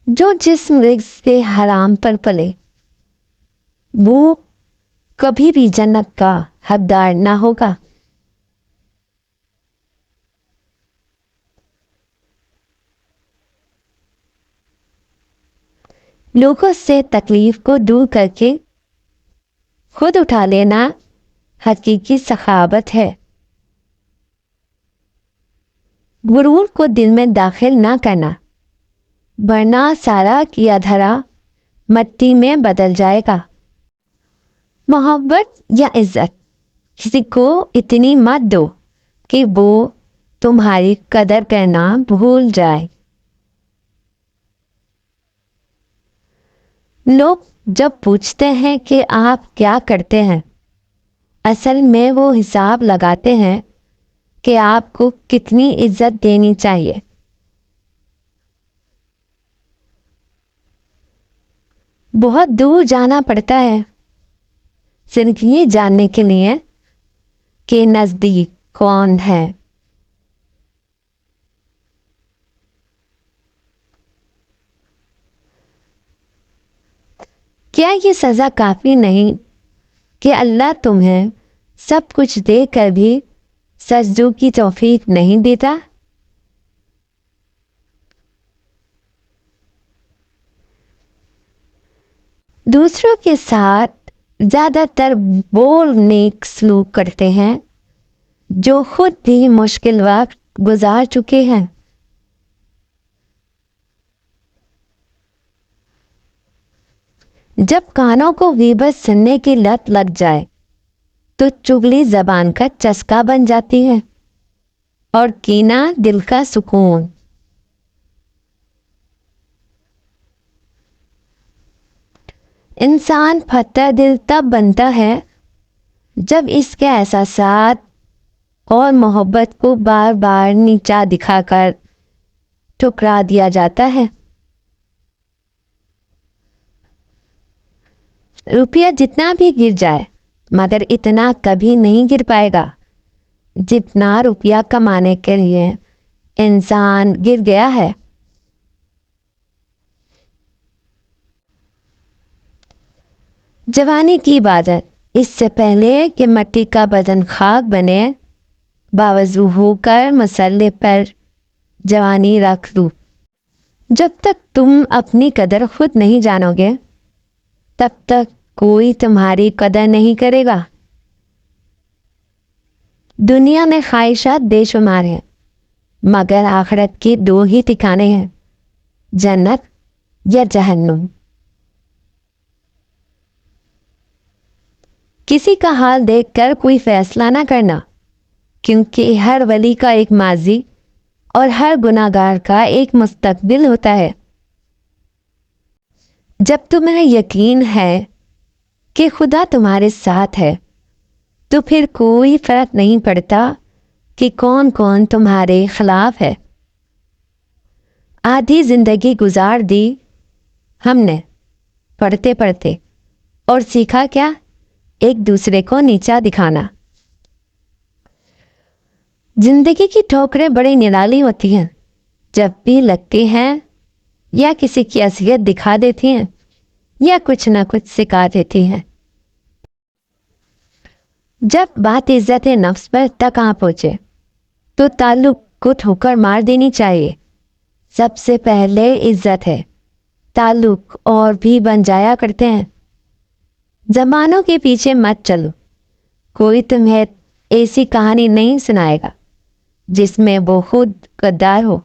جو جسم رزق سے حرام پر پلے وہ کبھی بھی جنت کا حقدار نہ ہوگا۔ لوگوں سے تکلیف کو دور کر کے خود اٹھا لینا حقیقی سخاوت ہے۔ غرور کو دل میں داخل نہ کرنا، ورنہ سارا کیا دھرا مٹی میں بدل جائے گا۔ محبت یا عزت کسی کو اتنی مت دو کہ وہ تمہاری قدر کرنا بھول جائے۔ لوگ جب پوچھتے ہیں کہ آپ کیا کرتے ہیں، اصل میں وہ حساب لگاتے ہیں کہ آپ کو کتنی عزت دینی چاہیے۔ بہت دور جانا پڑتا ہے صرف یہ جاننے کے لیے کہ نزدیک کون ہے۔ کیا یہ سزا کافی نہیں کہ اللہ تمہیں سب کچھ دے کر بھی سجدوں کی توفیق نہیں دیتا؟ دوسروں کے ساتھ زیادہ تر وہ نیک سلوک کرتے ہیں جو خود بھی مشکل وقت گزار چکے ہیں۔ جب کانوں کو غیبت سننے کی لت لگ جائے تو چغلی زبان کا چسکا بن جاتی ہے اور کینہ دل کا سکون۔ انسان پھٹا دل تب بنتا ہے جب اس کے احساسات اور محبت کو بار بار نیچا دکھا کر ٹھکرا دیا جاتا ہے۔ روپیہ جتنا بھی گر جائے مگر اتنا کبھی نہیں گر پائے گا جتنا روپیہ کمانے کے لیے انسان گر گیا ہے۔ جوانی کی عبادت اس سے پہلے کہ مٹی کا بدن خاک بنے باوضو ہو کر مسلح پر جوانی رکھ دو۔ جب تک تم اپنی قدر خود نہیں جانو گے تب تک کوئی تمہاری قدر نہیں کرے گا۔ دنیا میں خواہشات بے شمار ہیں مگر آخرت کے دو ہی ٹھکانے ہیں، جنت یا جہنم۔ کسی کا حال دیکھ کر کوئی فیصلہ نہ کرنا، کیونکہ ہر ولی کا ایک ماضی اور ہر گناہ گار کا ایک مستقبل ہوتا ہے۔ جب تمہیں یقین ہے کہ خدا تمہارے ساتھ ہے تو پھر کوئی فرق نہیں پڑتا کہ کون کون تمہارے خلاف ہے۔ آدھی زندگی گزار دی ہم نے پڑھتے پڑھتے، اور سیکھا کیا؟ ایک دوسرے کو نیچا دکھانا۔ زندگی کی ٹھوکریں بڑی نرالی ہوتی ہیں، جب بھی لگتی ہیں یا کسی کی اذیت دکھا دیتی ہیں یا کچھ نہ کچھ سکھا دیتی ہیں۔ جب بات عزت نفس پر تک آ پہنچے تو تعلق کو ٹھوکر مار دینی چاہیے۔ سب سے پہلے عزت ہے، تعلق اور بھی بن جایا کرتے ہیں۔ زمانوں کے پیچھے مت چلو، کوئی تمہیں ایسی کہانی نہیں سنائے گا جس میں وہ خود غدار ہو۔